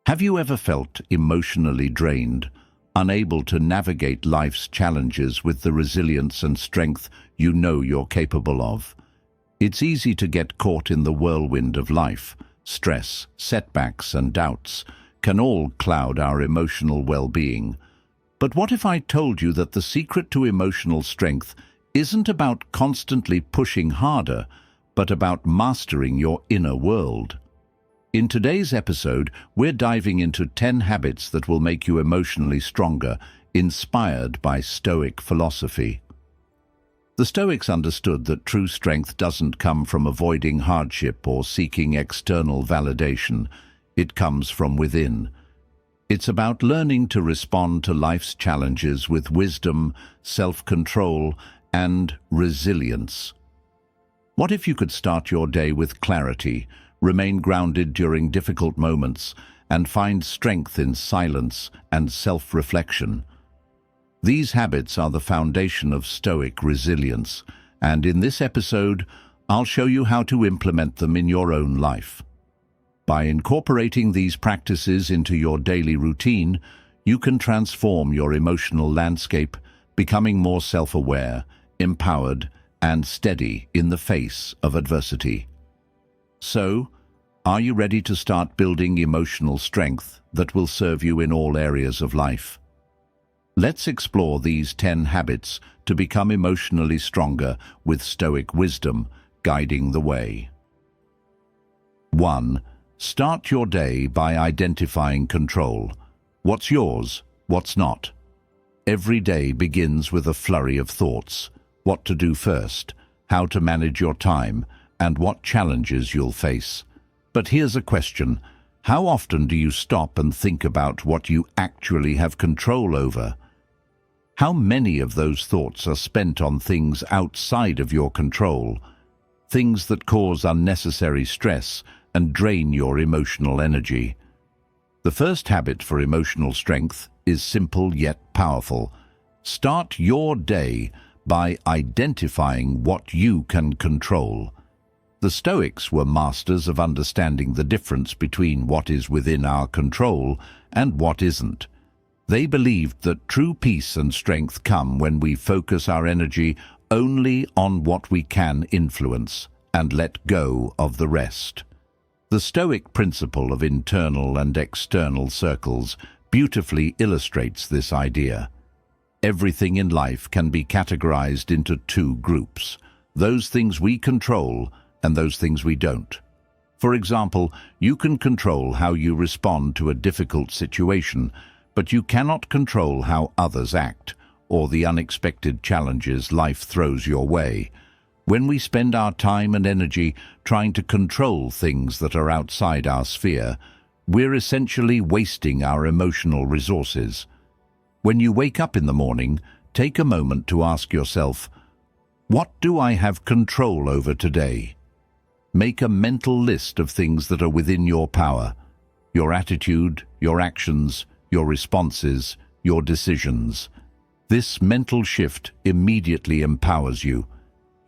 Have you ever felt emotionally drained, unable to navigate life's challenges with the resilience and strength you know you're capable of? It's easy to get caught in the whirlwind of life. Stress, setbacks, and doubts can all cloud our emotional well-being. But what if I told you that the secret to emotional strength isn't about constantly pushing harder, but about mastering your inner world? In today's episode, we're diving into 10 habits that will make you emotionally stronger, inspired by Stoic philosophy. The Stoics understood that true strength doesn't come from avoiding hardship or seeking external validation. It comes from within. It's about learning to respond to life's challenges with wisdom, self-control, and resilience. What if you could start your day with clarity, remain grounded during difficult moments, and find strength in silence and self-reflection? These habits are the foundation of Stoic resilience, and in this episode, I'll show you how to implement them in your own life. By incorporating these practices into your daily routine, you can transform your emotional landscape, becoming more self-aware, empowered, and steady in the face of adversity. So, are you ready to start building emotional strength that will serve you in all areas of life? Let's explore these 10 habits to become emotionally stronger with Stoic wisdom guiding the way. 1. Start your day by identifying control. What's yours? What's not? Every day begins with a flurry of thoughts. What to do first, how to manage your time, and what challenges you'll face. But here's a question. How often do you stop and think about what you actually have control over? How many of those thoughts are spent on things outside of your control, things that cause unnecessary stress and drain your emotional energy? The first habit for emotional strength is simple yet powerful. Start your day by identifying what you can control. The Stoics were masters of understanding the difference between what is within our control and what isn't. They believed that true peace and strength come when we focus our energy only on what we can influence and let go of the rest. The Stoic principle of internal and external circles beautifully illustrates this idea. Everything in life can be categorized into two groups: those things we control and those things we don't. For example, you can control how you respond to a difficult situation, but you cannot control how others act or the unexpected challenges life throws your way. When we spend our time and energy trying to control things that are outside our sphere, we're essentially wasting our emotional resources. When you wake up in the morning, take a moment to ask yourself, what do I have control over today? Make a mental list of things that are within your power: your attitude, your actions, your responses, your decisions. This mental shift immediately empowers you.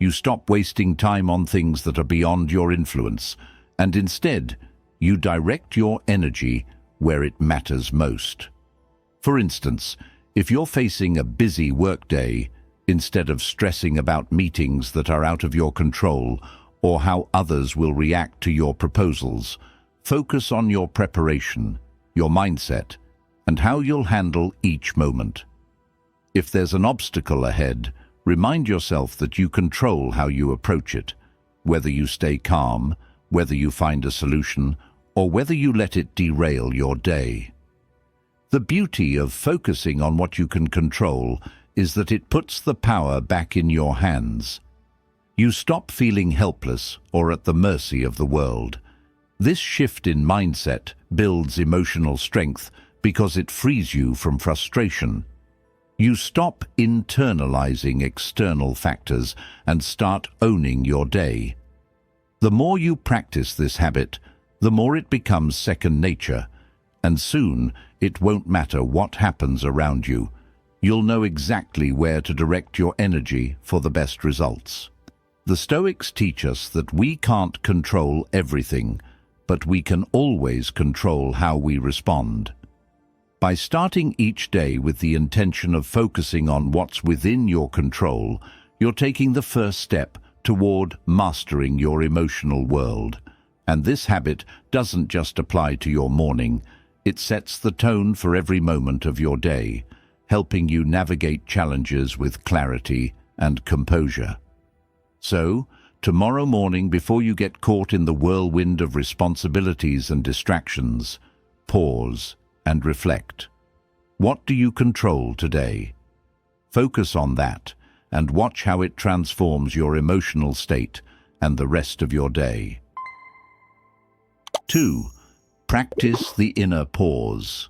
You stop wasting time on things that are beyond your influence, and instead, you direct your energy where it matters most. For instance, if you're facing a busy workday, instead of stressing about meetings that are out of your control or how others will react to your proposals, focus on your preparation, your mindset, and how you'll handle each moment. If there's an obstacle ahead, remind yourself that you control how you approach it, whether you stay calm, whether you find a solution, or whether you let it derail your day. The beauty of focusing on what you can control is that it puts the power back in your hands. You stop feeling helpless or at the mercy of the world. This shift in mindset builds emotional strength because it frees you from frustration. You stop internalizing external factors and start owning your day. The more you practice this habit, the more it becomes second nature, and soon it won't matter what happens around you. You'll know exactly where to direct your energy for the best results. The Stoics teach us that we can't control everything, but we can always control how we respond. By starting each day with the intention of focusing on what's within your control, you're taking the first step toward mastering your emotional world. And this habit doesn't just apply to your morning, it sets the tone for every moment of your day, helping you navigate challenges with clarity and composure. So, tomorrow morning, before you get caught in the whirlwind of responsibilities and distractions, pause and reflect. What do you control today? Focus on that and watch how it transforms your emotional state and the rest of your day. 2. Practice the inner pause.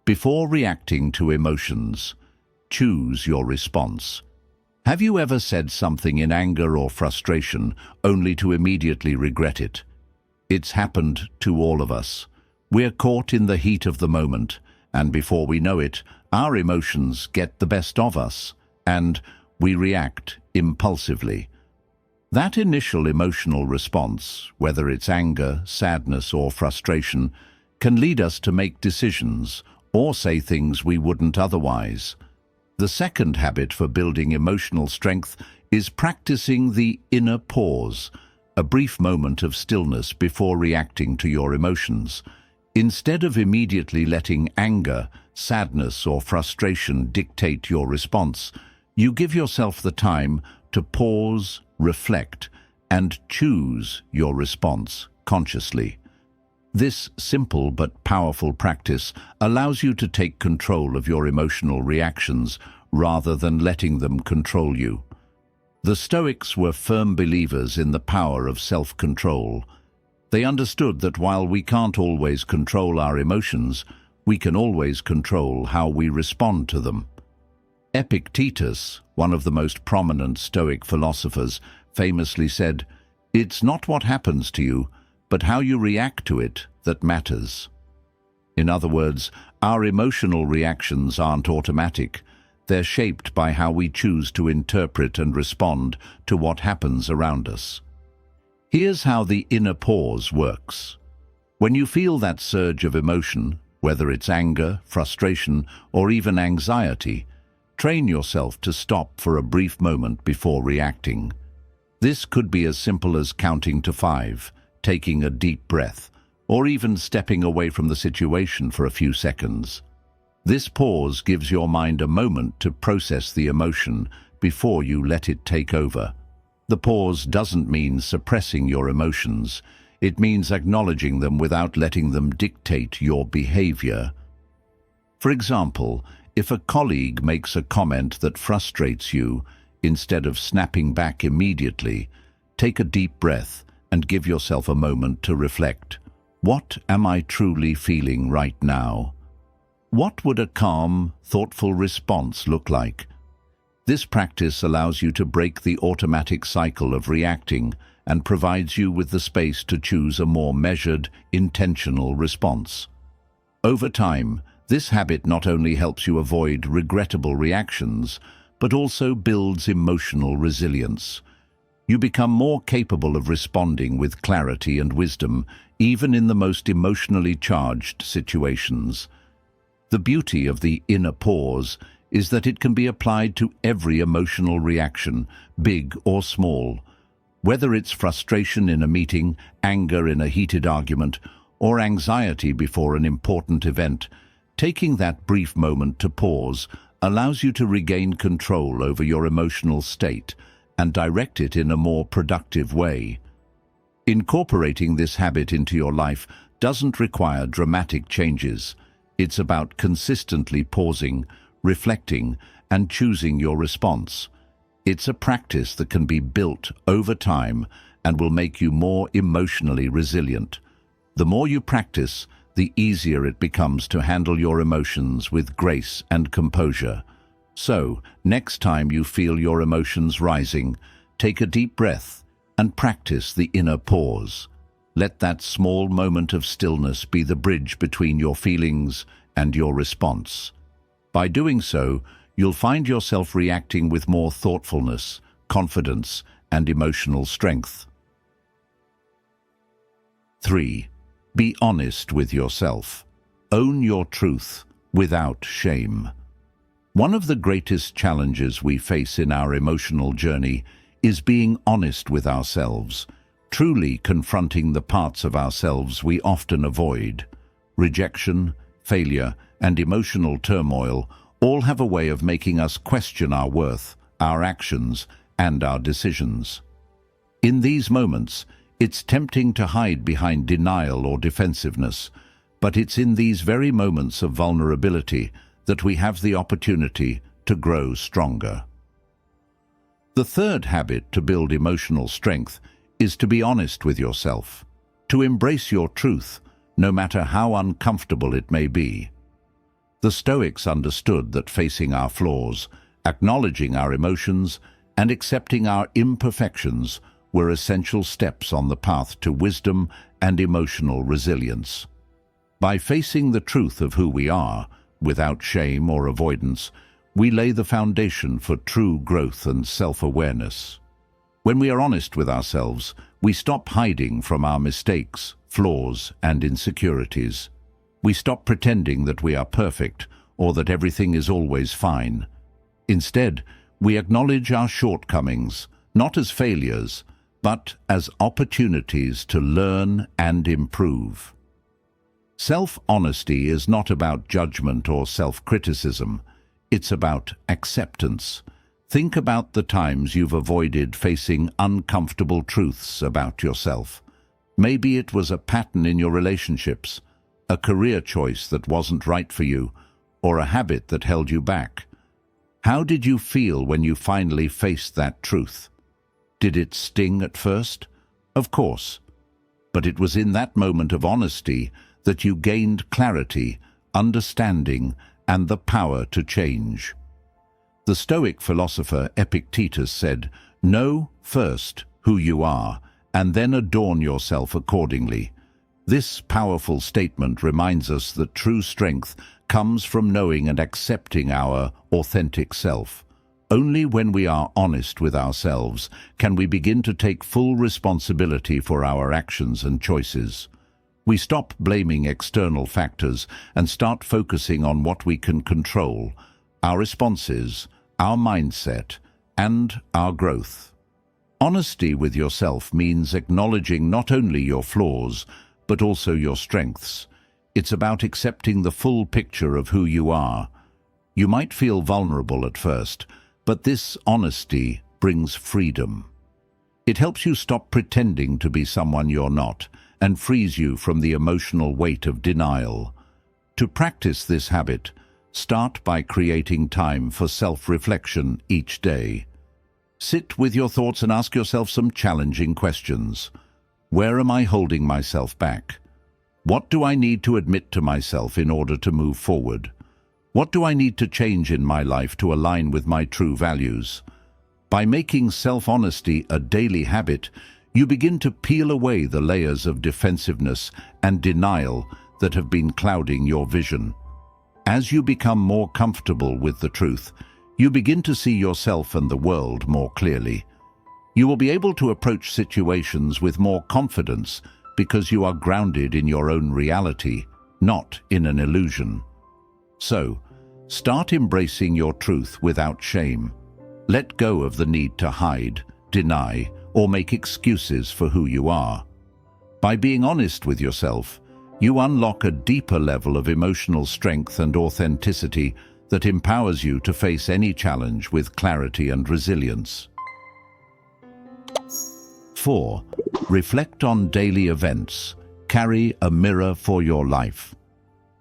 Before reacting to emotions, choose your response. Have you ever said something in anger or frustration only to immediately regret it? It's happened to all of us. We're caught in the heat of the moment, and before we know it, our emotions get the best of us, and we react impulsively. That initial emotional response, whether it's anger, sadness, or frustration, can lead us to make decisions or say things we wouldn't otherwise. The second habit for building emotional strength is practicing the inner pause, a brief moment of stillness before reacting to your emotions. Instead of immediately letting anger, sadness, or frustration dictate your response, you give yourself the time to pause, reflect, and choose your response consciously. This simple but powerful practice allows you to take control of your emotional reactions rather than letting them control you. The Stoics were firm believers in the power of self-control. They understood that while we can't always control our emotions, we can always control how we respond to them. Epictetus, one of the most prominent Stoic philosophers, famously said, "It's not what happens to you, but how you react to it that matters." In other words, our emotional reactions aren't automatic. They're shaped by how we choose to interpret and respond to what happens around us. Here's how the inner pause works. When you feel that surge of emotion, whether it's anger, frustration, or even anxiety, train yourself to stop for a brief moment before reacting. This could be as simple as counting to 5, taking a deep breath, or even stepping away from the situation for a few seconds. This pause gives your mind a moment to process the emotion before you let it take over. The pause doesn't mean suppressing your emotions. It means acknowledging them without letting them dictate your behavior. For example, if a colleague makes a comment that frustrates you, instead of snapping back immediately, take a deep breath and give yourself a moment to reflect. What am I truly feeling right now? What would a calm, thoughtful response look like? This practice allows you to break the automatic cycle of reacting and provides you with the space to choose a more measured, intentional response. Over time, this habit not only helps you avoid regrettable reactions, but also builds emotional resilience. You become more capable of responding with clarity and wisdom, even in the most emotionally charged situations. The beauty of the inner pause is that it can be applied to every emotional reaction, big or small. Whether it's frustration in a meeting, anger in a heated argument, or anxiety before an important event, taking that brief moment to pause allows you to regain control over your emotional state and direct it in a more productive way. Incorporating this habit into your life doesn't require dramatic changes. It's about consistently pausing, reflecting, and choosing your response. It's a practice that can be built over time and will make you more emotionally resilient. The more you practice, the easier it becomes to handle your emotions with grace and composure. So, next time you feel your emotions rising, take a deep breath and practice the inner pause. Let that small moment of stillness be the bridge between your feelings and your response. By doing so, you'll find yourself reacting with more thoughtfulness, confidence, and emotional strength. 3. Be honest with yourself. Own your truth without shame. One of the greatest challenges we face in our emotional journey is being honest with ourselves, truly confronting the parts of ourselves we often avoid. Rejection, failure, and emotional turmoil all have a way of making us question our worth, our actions, and our decisions. In these moments, it's tempting to hide behind denial or defensiveness, but it's in these very moments of vulnerability that we have the opportunity to grow stronger. The third habit to build emotional strength is to be honest with yourself, to embrace your truth, no matter how uncomfortable it may be. The Stoics understood that facing our flaws, acknowledging our emotions, and accepting our imperfections were essential steps on the path to wisdom and emotional resilience. By facing the truth of who we are, without shame or avoidance, we lay the foundation for true growth and self-awareness. When we are honest with ourselves, we stop hiding from our mistakes, flaws, and insecurities. We stop pretending that we are perfect or that everything is always fine. Instead, we acknowledge our shortcomings, not as failures, but as opportunities to learn and improve. Self-honesty is not about judgment or self-criticism. It's about acceptance. Think about the times you've avoided facing uncomfortable truths about yourself. Maybe it was a pattern in your relationships, a career choice that wasn't right for you, or a habit that held you back. How did you feel when you finally faced that truth? Did it sting at first? Of course. But it was in that moment of honesty that you gained clarity, understanding, and the power to change. The Stoic philosopher Epictetus said, "Know first who you are, and then adorn yourself accordingly." This powerful statement reminds us that true strength comes from knowing and accepting our authentic self. Only when we are honest with ourselves can we begin to take full responsibility for our actions and choices. We stop blaming external factors and start focusing on what we can control: our responses, our mindset, and our growth. Honesty with yourself means acknowledging not only your flaws, but also your strengths. It's about accepting the full picture of who you are. You might feel vulnerable at first, but this honesty brings freedom. It helps you stop pretending to be someone you're not, and frees you from the emotional weight of denial. To practice this habit, start by creating time for self-reflection each day. Sit with your thoughts and ask yourself some challenging questions. Where am I holding myself back? What do I need to admit to myself in order to move forward? What do I need to change in my life to align with my true values? By making self-honesty a daily habit, you begin to peel away the layers of defensiveness and denial that have been clouding your vision. As you become more comfortable with the truth, you begin to see yourself and the world more clearly. You will be able to approach situations with more confidence because you are grounded in your own reality, not in an illusion. So, start embracing your truth without shame. Let go of the need to hide, deny, or make excuses for who you are. By being honest with yourself, you unlock a deeper level of emotional strength and authenticity that empowers you to face any challenge with clarity and resilience. 4. Reflect on daily events. Carry a mirror for your life.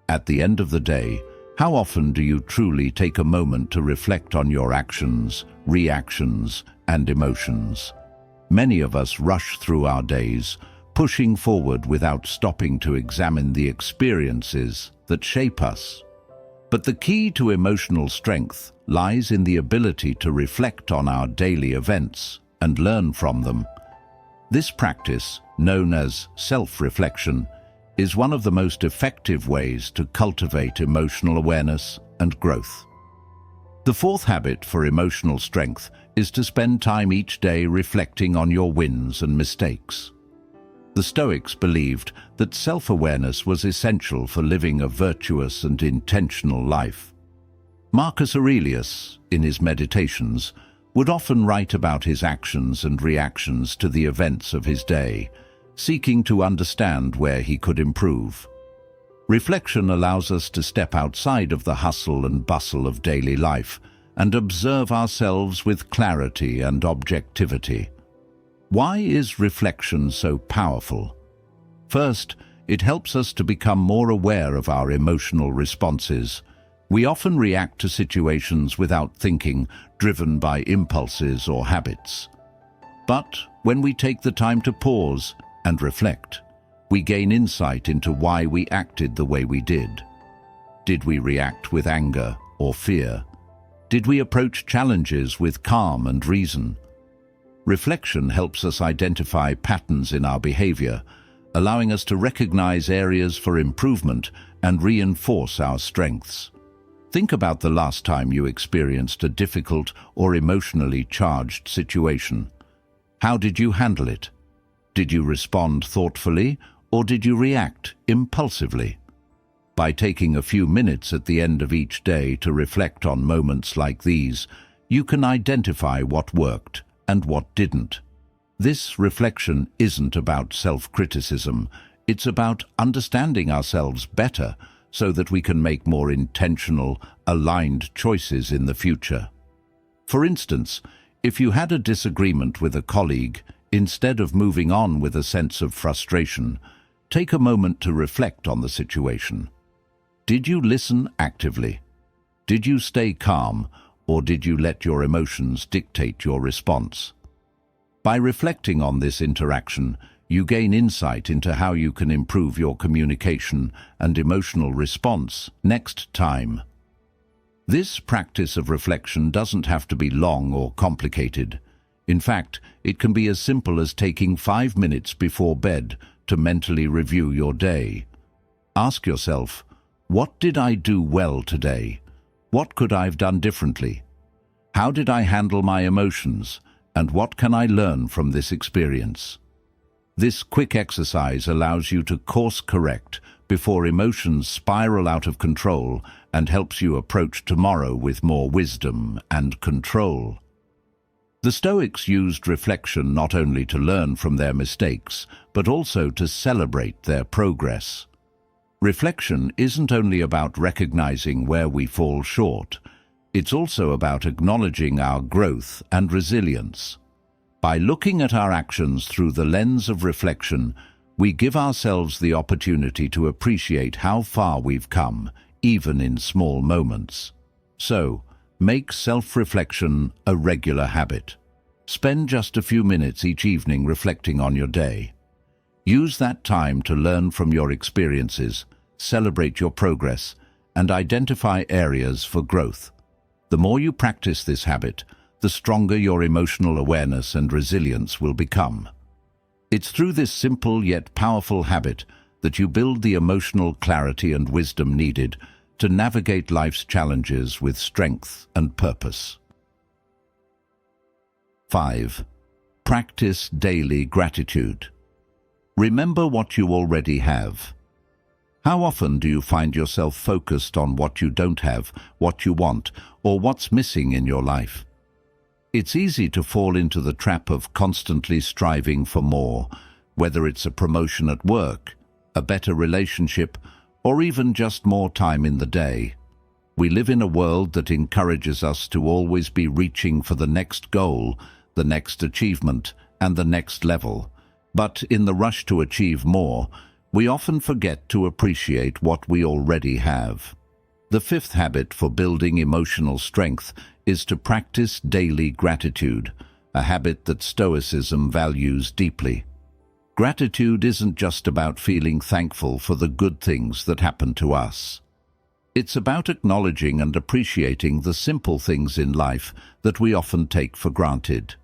At the end of the day, how often do you truly take a moment to reflect on your actions, reactions, and emotions? Many of us rush through our days, pushing forward without stopping to examine the experiences that shape us. But the key to emotional strength lies in the ability to reflect on our daily events and learn from them. This practice, known as self-reflection, is one of the most effective ways to cultivate emotional awareness and growth. The fourth habit for emotional strength is to spend time each day reflecting on your wins and mistakes. The Stoics believed that self-awareness was essential for living a virtuous and intentional life. Marcus Aurelius, in his Meditations, would often write about his actions and reactions to the events of his day, seeking to understand where he could improve. Reflection allows us to step outside of the hustle and bustle of daily life and observe ourselves with clarity and objectivity. Why is reflection so powerful? First, it helps us to become more aware of our emotional responses. We often react to situations without thinking, driven by impulses or habits. But when we take the time to pause and reflect, we gain insight into why we acted the way we did. Did we react with anger or fear? Did we approach challenges with calm and reason? Reflection helps us identify patterns in our behavior, allowing us to recognize areas for improvement and reinforce our strengths. Think about the last time you experienced a difficult or emotionally charged situation. How did you handle it? Did you respond thoughtfully, or did you react impulsively? By taking a few minutes at the end of each day to reflect on moments like these, you can identify what worked and what didn't. This reflection isn't about self-criticism. It's about understanding ourselves better so that we can make more intentional, aligned choices in the future. For instance, if you had a disagreement with a colleague, instead of moving on with a sense of frustration, take a moment to reflect on the situation. Did you listen actively? Did you stay calm, or did you let your emotions dictate your response? By reflecting on this interaction, you gain insight into how you can improve your communication and emotional response next time. This practice of reflection doesn't have to be long or complicated. In fact, it can be as simple as taking 5 minutes before bed to mentally review your day. Ask yourself, what did I do well today? What could I have done differently? How did I handle my emotions? And what can I learn from this experience? This quick exercise allows you to course correct before emotions spiral out of control and helps you approach tomorrow with more wisdom and control. The Stoics used reflection not only to learn from their mistakes, but also to celebrate their progress. Reflection isn't only about recognizing where we fall short, it's also about acknowledging our growth and resilience. By looking at our actions through the lens of reflection, we give ourselves the opportunity to appreciate how far we've come, even in small moments. So, make self-reflection a regular habit. Spend just a few minutes each evening reflecting on your day. Use that time to learn from your experiences, celebrate your progress, and identify areas for growth. The more you practice this habit, the stronger your emotional awareness and resilience will become. It's through this simple yet powerful habit that you build the emotional clarity and wisdom needed to navigate life's challenges with strength and purpose. 5. Practice daily gratitude. Remember what you already have. How often do you find yourself focused on what you don't have, what you want, or what's missing in your life? It's easy to fall into the trap of constantly striving for more, whether it's a promotion at work, a better relationship, or even just more time in the day. We live in a world that encourages us to always be reaching for the next goal, the next achievement, and the next level. But in the rush to achieve more, we often forget to appreciate what we already have. The 5th habit for building emotional strength is to practice daily gratitude, a habit that Stoicism values deeply. Gratitude isn't just about feeling thankful for the good things that happen to us. It's about acknowledging and appreciating the simple things in life that we often take for granted.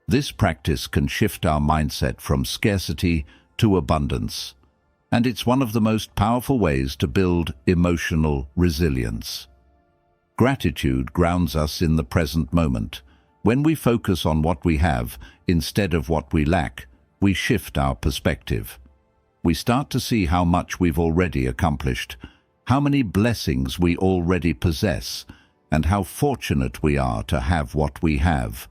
This practice can shift our mindset from scarcity to abundance, and it's one of the most powerful ways to build emotional resilience. Gratitude grounds us in the present moment. When we focus on what we have instead of what we lack, we shift our perspective. We start to see how much we've already accomplished, how many blessings we already possess, and how fortunate we are to have what we have.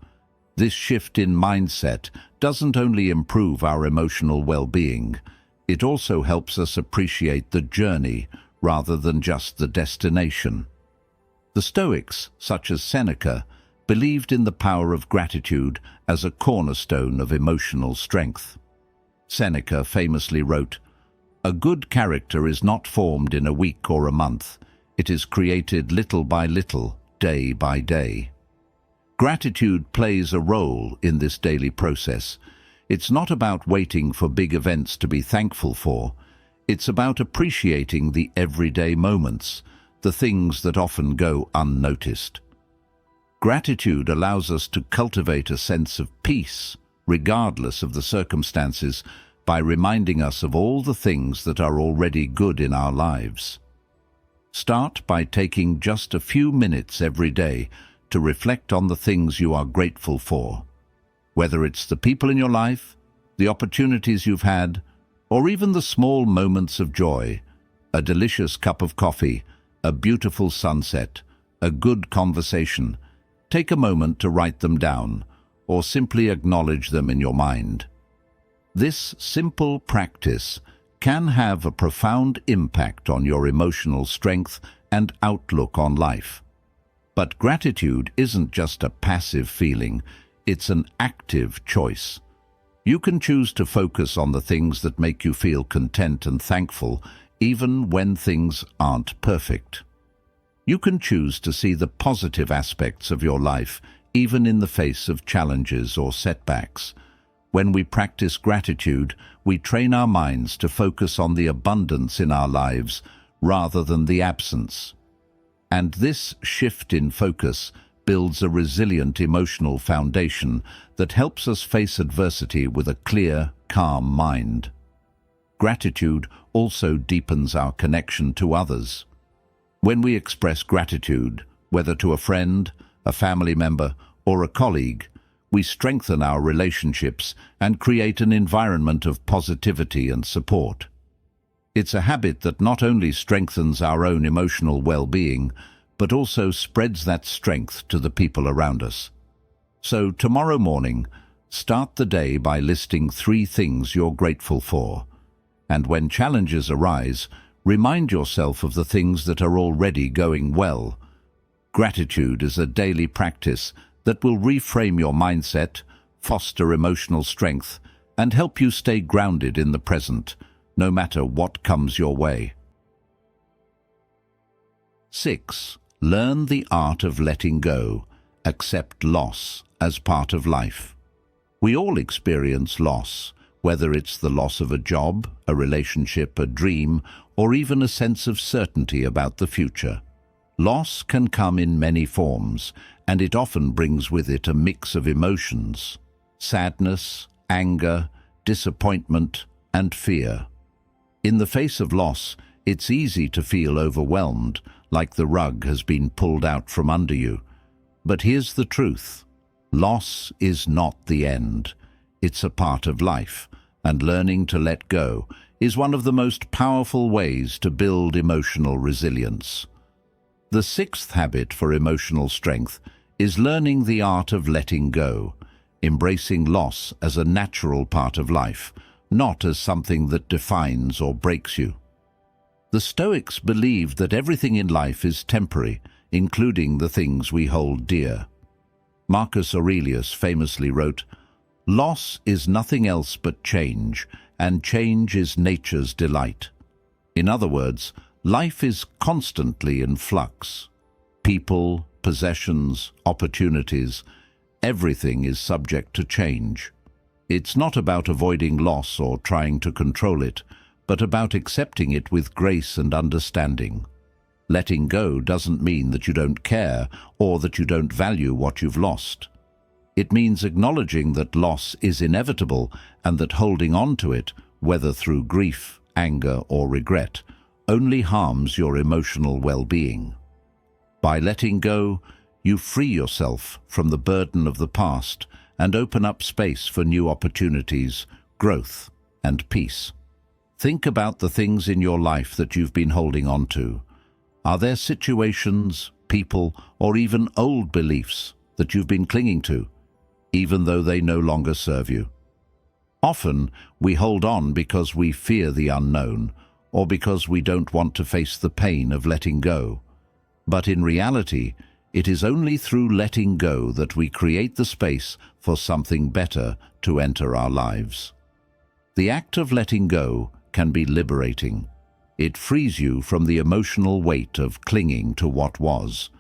This shift in mindset doesn't only improve our emotional well-being, it also helps us appreciate the journey rather than just the destination. The Stoics, such as Seneca, believed in the power of gratitude as a cornerstone of emotional strength. Seneca famously wrote, "A good character is not formed in a week or a month. It is created little by little, day by day." Gratitude plays a role in this daily process. It's not about waiting for big events to be thankful for. It's about appreciating the everyday moments, the things that often go unnoticed. Gratitude allows us to cultivate a sense of peace, regardless of the circumstances, by reminding us of all the things that are already good in our lives. Start by taking just a few minutes every day to reflect on the things you are grateful for. Whether it's the people in your life, the opportunities you've had, or even the small moments of joy, a delicious cup of coffee, a beautiful sunset, a good conversation, take a moment to write them down, or simply acknowledge them in your mind. This simple practice can have a profound impact on your emotional strength and outlook on life. But gratitude isn't just a passive feeling, it's an active choice. You can choose to focus on the things that make you feel content and thankful, even when things aren't perfect. You can choose to see the positive aspects of your life, even in the face of challenges or setbacks. When we practice gratitude, we train our minds to focus on the abundance in our lives rather than the absence. And this shift in focus builds a resilient emotional foundation that helps us face adversity with a clear, calm mind. Gratitude also deepens our connection to others. When we express gratitude, whether to a friend, a family member, or a colleague, we strengthen our relationships and create an environment of positivity and support. It's a habit that not only strengthens our own emotional well-being, but also spreads that strength to the people around us. So tomorrow morning, start the day by listing 3 things you're grateful for. And when challenges arise, remind yourself of the things that are already going well. Gratitude is a daily practice that will reframe your mindset, foster emotional strength, and help you stay grounded in the present, no matter what comes your way. 6. Learn the art of letting go. Accept loss as part of life. We all experience loss, whether it's the loss of a job, a relationship, a dream, or even a sense of certainty about the future. Loss can come in many forms, and it often brings with it a mix of emotions: sadness, anger, disappointment, and fear. In the face of loss, it's easy to feel overwhelmed, like the rug has been pulled out from under you. But here's the truth: loss is not the end. It's a part of life, and learning to let go is one of the most powerful ways to build emotional resilience. The 6th habit for emotional strength is learning the art of letting go, embracing loss as a natural part of life, not as something that defines or breaks you. The Stoics believed that everything in life is temporary, including the things we hold dear. Marcus Aurelius famously wrote, "Loss is nothing else but change, and change is nature's delight." In other words, life is constantly in flux. People, possessions, opportunities, everything is subject to change. It's not about avoiding loss or trying to control it, but about accepting it with grace and understanding. Letting go doesn't mean that you don't care or that you don't value what you've lost. It means acknowledging that loss is inevitable and that holding on to it, whether through grief, anger, or regret, only harms your emotional well-being. By letting go, you free yourself from the burden of the past and open up space for new opportunities, growth, and peace. Think about the things in your life that you've been holding on to. Are there situations, people, or even old beliefs that you've been clinging to, even though they no longer serve you? Often, we hold on because we fear the unknown, or because we don't want to face the pain of letting go. But in reality, it is only through letting go that we create the space for something better to enter our lives. The act of letting go can be liberating. It frees you from the emotional weight of clinging to what was.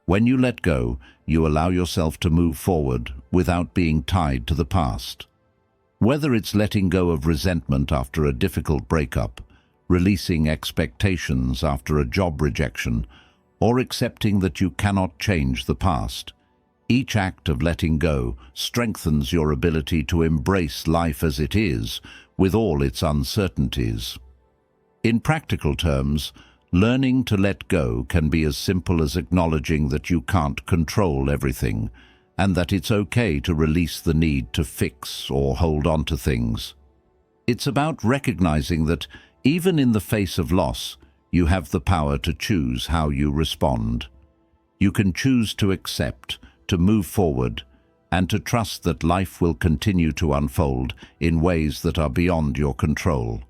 When you let go, you allow yourself to move forward without being tied to the past. Whether it's letting go of resentment after a difficult breakup, releasing expectations after a job rejection, or accepting that you cannot change the past, each act of letting go strengthens your ability to embrace life as it is, with all its uncertainties. In practical terms, learning to let go can be as simple as acknowledging that you can't control everything, and that it's okay to release the need to fix or hold on to things. It's about recognizing that, even in the face of loss, you have the power to choose how you respond. You can choose to accept, to move forward, and to trust that life will continue to unfold in ways that are beyond your control.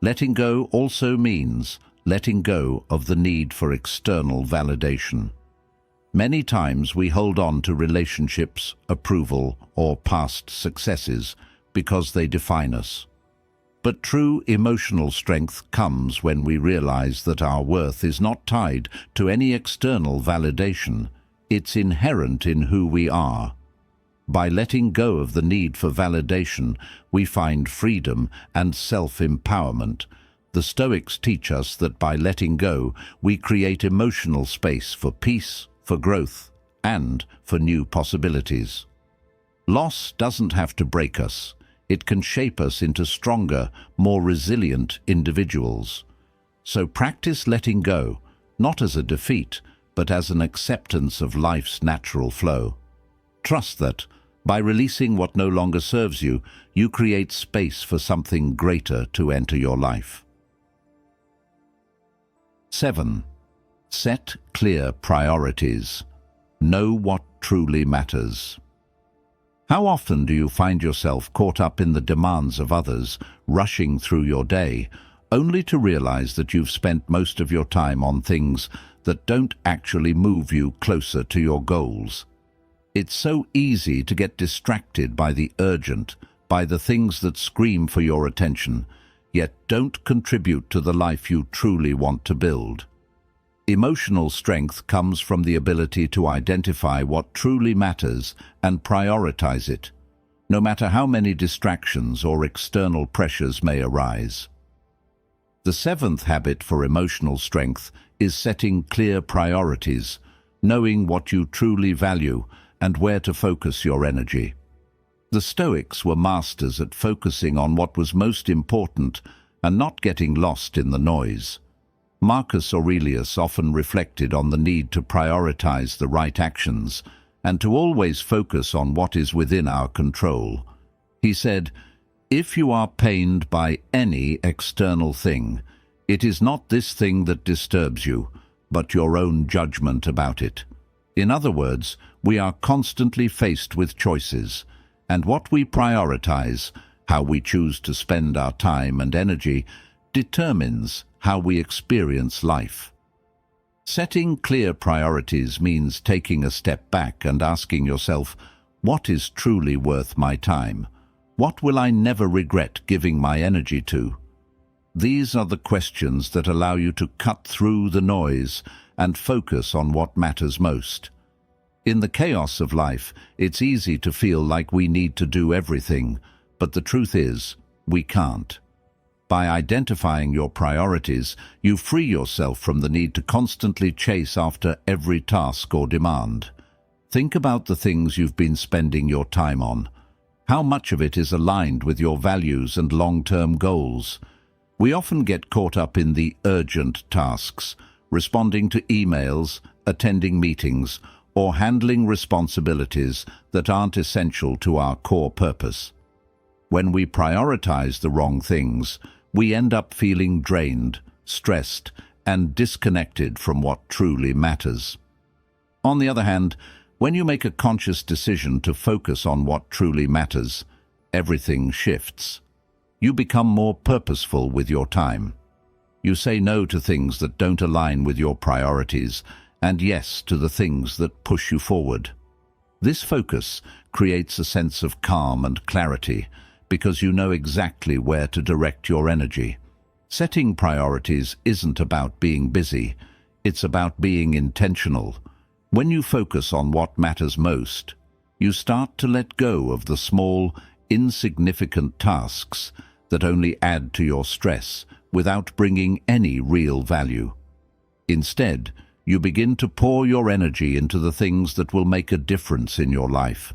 Letting go also means letting go of the need for external validation. Many times we hold on to relationships, approval, or past successes because they define us. But true emotional strength comes when we realize that our worth is not tied to any external validation. It's inherent in who we are. By letting go of the need for validation, we find freedom and self-empowerment. The Stoics teach us that by letting go, we create emotional space for peace, for growth, and for new possibilities. Loss doesn't have to break us. It can shape us into stronger, more resilient individuals. So practice letting go, not as a defeat, but as an acceptance of life's natural flow. Trust that, by releasing what no longer serves you, you create space for something greater to enter your life. 7. Set clear priorities. Know what truly matters. How often do you find yourself caught up in the demands of others, rushing through your day, only to realize that you've spent most of your time on things that don't actually move you closer to your goals? It's so easy to get distracted by the urgent, by the things that scream for your attention, yet don't contribute to the life you truly want to build. Emotional strength comes from the ability to identify what truly matters and prioritize it, no matter how many distractions or external pressures may arise. The 7th habit for emotional strength is setting clear priorities, knowing what you truly value and where to focus your energy. The Stoics were masters at focusing on what was most important and not getting lost in the noise. Marcus Aurelius often reflected on the need to prioritize the right actions and to always focus on what is within our control. He said, "If you are pained by any external thing, it is not this thing that disturbs you, but your own judgment about it." In other words, we are constantly faced with choices, and what we prioritize, how we choose to spend our time and energy, determines how we experience life. Setting clear priorities means taking a step back and asking yourself, what is truly worth my time? What will I never regret giving my energy to? These are the questions that allow you to cut through the noise and focus on what matters most. In the chaos of life, it's easy to feel like we need to do everything, but the truth is, we can't. By identifying your priorities, you free yourself from the need to constantly chase after every task or demand. Think about the things you've been spending your time on. How much of it is aligned with your values and long-term goals? We often get caught up in the urgent tasks, responding to emails, attending meetings, or handling responsibilities that aren't essential to our core purpose. When we prioritize the wrong things, we end up feeling drained, stressed, and disconnected from what truly matters. On the other hand, when you make a conscious decision to focus on what truly matters, everything shifts. You become more purposeful with your time. You say no to things that don't align with your priorities, and yes to the things that push you forward. This focus creates a sense of calm and clarity because you know exactly where to direct your energy. Setting priorities isn't about being busy, it's about being intentional. When you focus on what matters most, you start to let go of the small, insignificant tasks that only add to your stress without bringing any real value. Instead, you begin to pour your energy into the things that will make a difference in your life.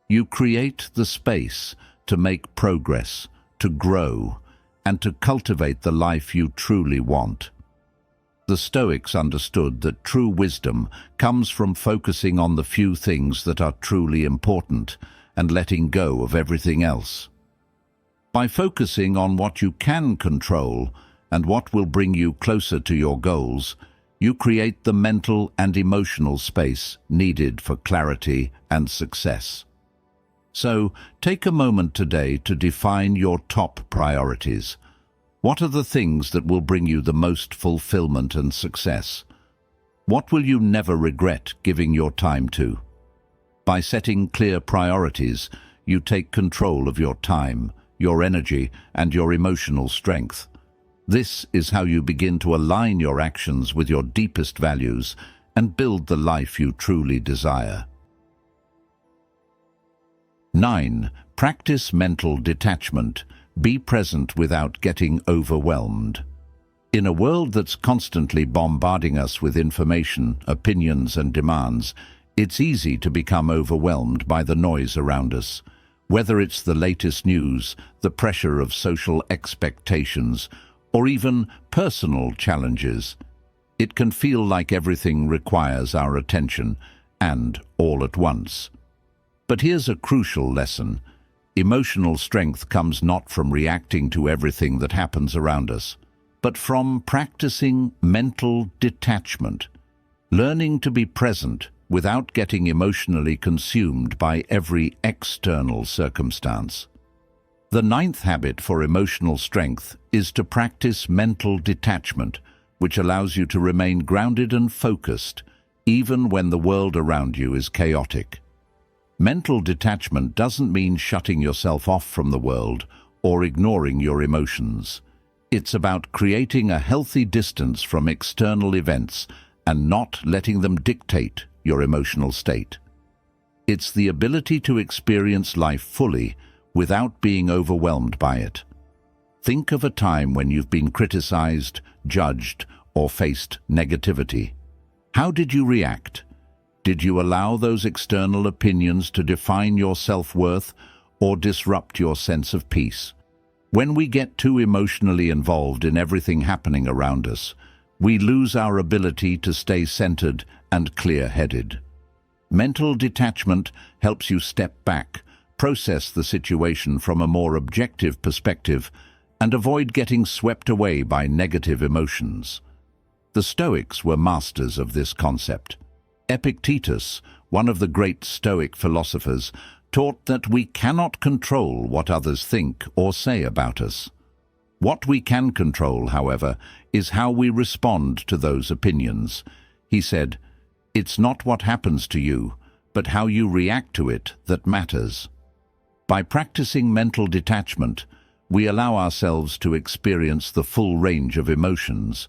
You create the space to make progress, to grow, and to cultivate the life you truly want. The Stoics understood that true wisdom comes from focusing on the few things that are truly important and letting go of everything else. By focusing on what you can control and what will bring you closer to your goals, you create the mental and emotional space needed for clarity and success. So, take a moment today to define your top priorities. What are the things that will bring you the most fulfillment and success? What will you never regret giving your time to? By setting clear priorities, you take control of your time, your energy, and your emotional strength. This is how you begin to align your actions with your deepest values and build the life you truly desire. 9. Practice mental detachment. Be present without getting overwhelmed. In a world that's constantly bombarding us with information, opinions, and demands, it's easy to become overwhelmed by the noise around us. Whether it's the latest news, the pressure of social expectations, or even personal challenges, it can feel like everything requires our attention, and all at once. But here's a crucial lesson. Emotional strength comes not from reacting to everything that happens around us, but from practicing mental detachment, learning to be present without getting emotionally consumed by every external circumstance. The 9th habit for emotional strength is to practice mental detachment, which allows you to remain grounded and focused, even when the world around you is chaotic. Mental detachment doesn't mean shutting yourself off from the world or ignoring your emotions. It's about creating a healthy distance from external events and not letting them dictate your emotional state. It's the ability to experience life fully without being overwhelmed by it. Think of a time when you've been criticized, judged, or faced negativity. How did you react? Did you allow those external opinions to define your self-worth or disrupt your sense of peace? When we get too emotionally involved in everything happening around us, we lose our ability to stay centered and clear-headed. Mental detachment helps you step back, process the situation from a more objective perspective, and avoid getting swept away by negative emotions. The Stoics were masters of this concept. Epictetus, one of the great Stoic philosophers, taught that we cannot control what others think or say about us. What we can control, however, is how we respond to those opinions. He said, "It's not what happens to you, but how you react to it that matters." By practicing mental detachment, we allow ourselves to experience the full range of emotions,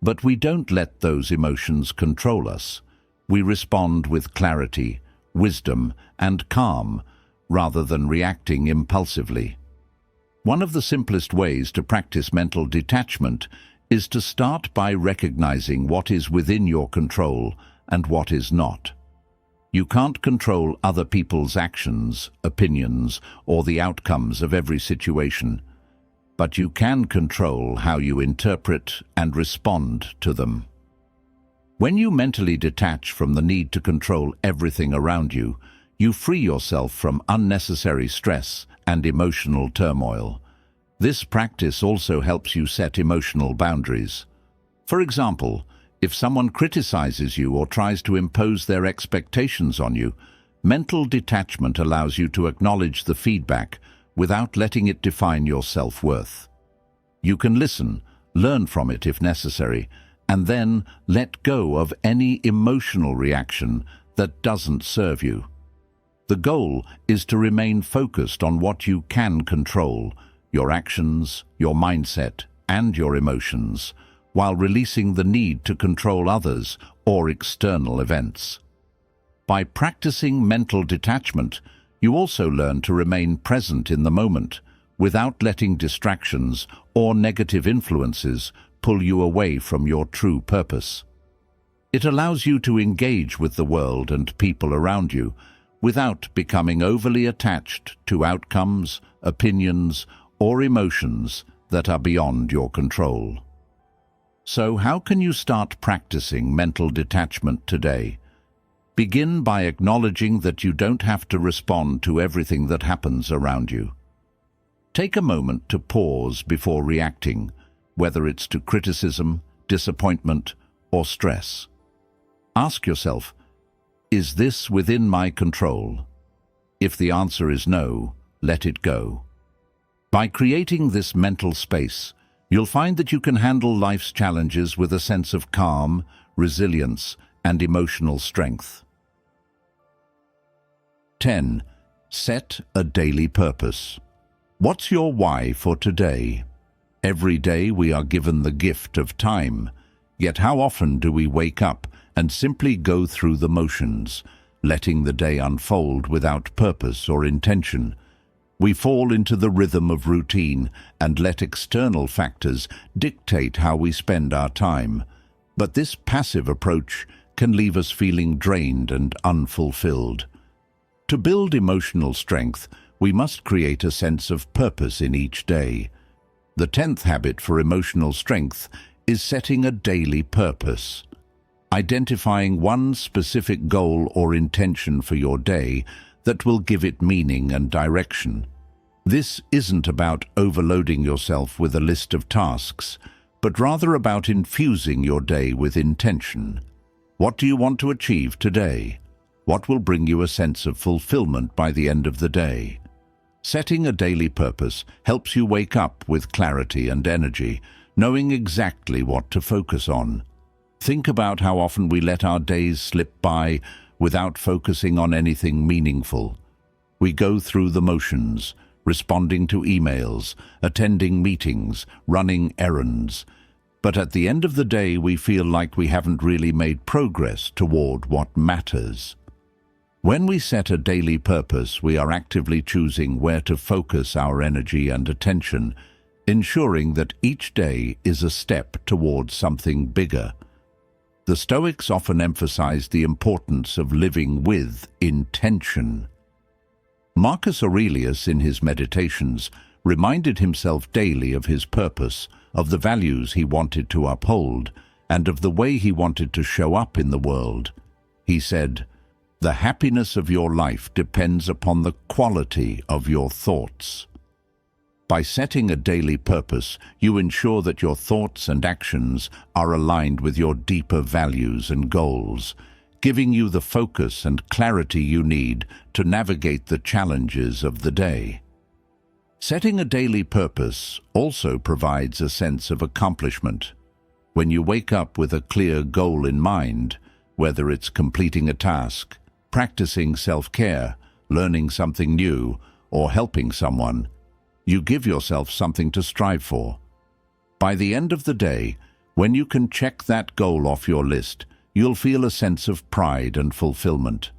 but we don't let those emotions control us. We respond with clarity, wisdom, and calm, rather than reacting impulsively. One of the simplest ways to practice mental detachment is to start by recognizing what is within your control and what is not. You can't control other people's actions, opinions, or the outcomes of every situation, but you can control how you interpret and respond to them. When you mentally detach from the need to control everything around you, you free yourself from unnecessary stress and emotional turmoil. This practice also helps you set emotional boundaries. For example, if someone criticizes you or tries to impose their expectations on you, mental detachment allows you to acknowledge the feedback without letting it define your self-worth. You can listen, learn from it if necessary, and then let go of any emotional reaction that doesn't serve you. The goal is to remain focused on what you can control, your actions, your mindset, and your emotions, while releasing the need to control others or external events. By practicing mental detachment, you also learn to remain present in the moment, without letting distractions or negative influences pull you away from your true purpose. It allows you to engage with the world and people around you without becoming overly attached to outcomes, opinions, or emotions that are beyond your control. So how can you start practicing mental detachment today? Begin by acknowledging that you don't have to respond to everything that happens around you. Take a moment to pause before reacting, whether it's to criticism, disappointment, or stress. Ask yourself, is this within my control? If the answer is no, let it go. By creating this mental space, you'll find that you can handle life's challenges with a sense of calm, resilience, and emotional strength. 10. Set a daily purpose. What's your why for today? Every day we are given the gift of time, yet how often do we wake up and simply go through the motions, letting the day unfold without purpose or intention? We fall into the rhythm of routine and let external factors dictate how we spend our time. But this passive approach can leave us feeling drained and unfulfilled. To build emotional strength, we must create a sense of purpose in each day. The 10th habit for emotional strength is setting a daily purpose. Identifying one specific goal or intention for your day that will give it meaning and direction. This isn't about overloading yourself with a list of tasks, but rather about infusing your day with intention. What do you want to achieve today? What will bring you a sense of fulfillment by the end of the day? Setting a daily purpose helps you wake up with clarity and energy, knowing exactly what to focus on. Think about how often we let our days slip by without focusing on anything meaningful. We go through the motions, responding to emails, attending meetings, running errands. But at the end of the day, we feel like we haven't really made progress toward what matters. When we set a daily purpose, we are actively choosing where to focus our energy and attention, ensuring that each day is a step towards something bigger. The Stoics often emphasize the importance of living with intention. Marcus Aurelius, in his Meditations, reminded himself daily of his purpose, of the values he wanted to uphold, and of the way he wanted to show up in the world. He said, "The happiness of your life depends upon the quality of your thoughts." By setting a daily purpose, you ensure that your thoughts and actions are aligned with your deeper values and goals, giving you the focus and clarity you need to navigate the challenges of the day. Setting a daily purpose also provides a sense of accomplishment. When you wake up with a clear goal in mind, whether it's completing a task, practicing self-care, learning something new, or helping someone, you give yourself something to strive for. By the end of the day, when you can check that goal off your list, you'll feel a sense of pride and fulfillment.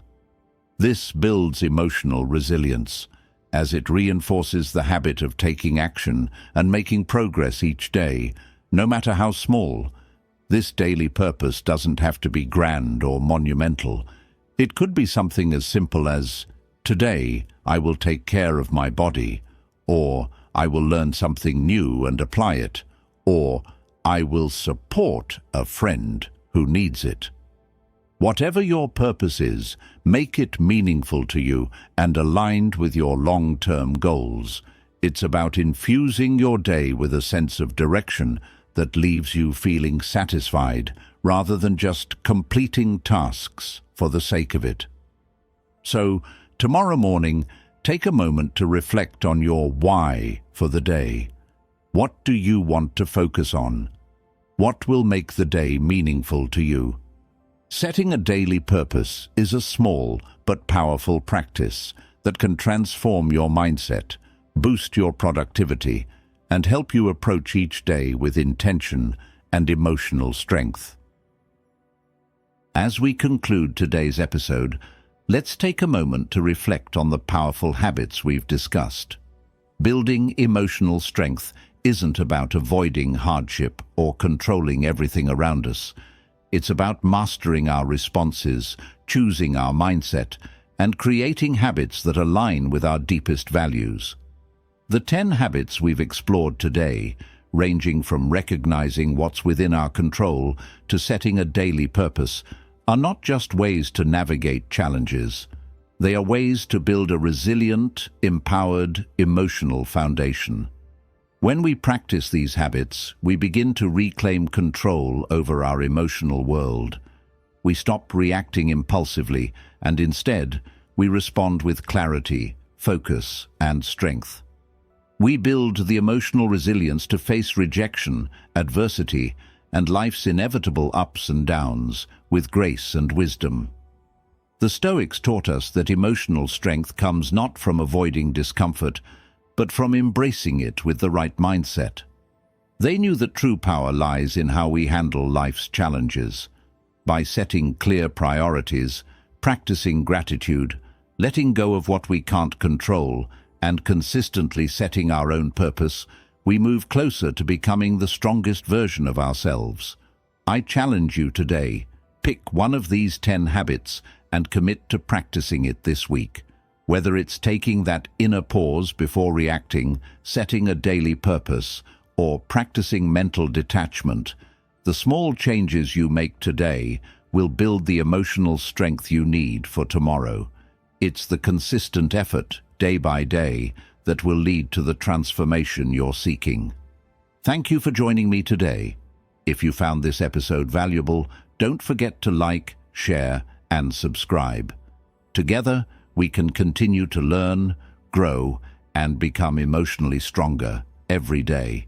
This builds emotional resilience, as it reinforces the habit of taking action and making progress each day, no matter how small. This daily purpose doesn't have to be grand or monumental. It could be something as simple as, "Today I will take care of my body," or "I will learn something new and apply it," or "I will support a friend who needs it." Whatever your purpose is, make it meaningful to you and aligned with your long-term goals. It's about infusing your day with a sense of direction that leaves you feeling satisfied rather than just completing tasks for the sake of it. So, tomorrow morning, take a moment to reflect on your why for the day. What do you want to focus on? What will make the day meaningful to you? Setting a daily purpose is a small but powerful practice that can transform your mindset, boost your productivity, and help you approach each day with intention and emotional strength. As we conclude today's episode, let's take a moment to reflect on the powerful habits we've discussed. Building emotional strength isn't about avoiding hardship or controlling everything around us. It's about mastering our responses, choosing our mindset, and creating habits that align with our deepest values. The 10 habits we've explored today, ranging from recognizing what's within our control to setting a daily purpose, are not just ways to navigate challenges. They are ways to build a resilient, empowered, emotional foundation. When we practice these habits, we begin to reclaim control over our emotional world. We stop reacting impulsively, and instead, we respond with clarity, focus, and strength. We build the emotional resilience to face rejection, adversity, and life's inevitable ups and downs with grace and wisdom. The Stoics taught us that emotional strength comes not from avoiding discomfort, but from embracing it with the right mindset. They knew that true power lies in how we handle life's challenges. By setting clear priorities, practicing gratitude, letting go of what we can't control, and consistently setting our own purpose, we move closer to becoming the strongest version of ourselves. I challenge you today, pick one of these 10 habits and commit to practicing it this week. Whether it's taking that inner pause before reacting, setting a daily purpose, or practicing mental detachment, the small changes you make today will build the emotional strength you need for tomorrow. It's the consistent effort, day by day, that will lead to the transformation you're seeking. Thank you for joining me today. If you found this episode valuable, don't forget to like, share, and subscribe. Together, we can continue to learn, grow, and become emotionally stronger every day.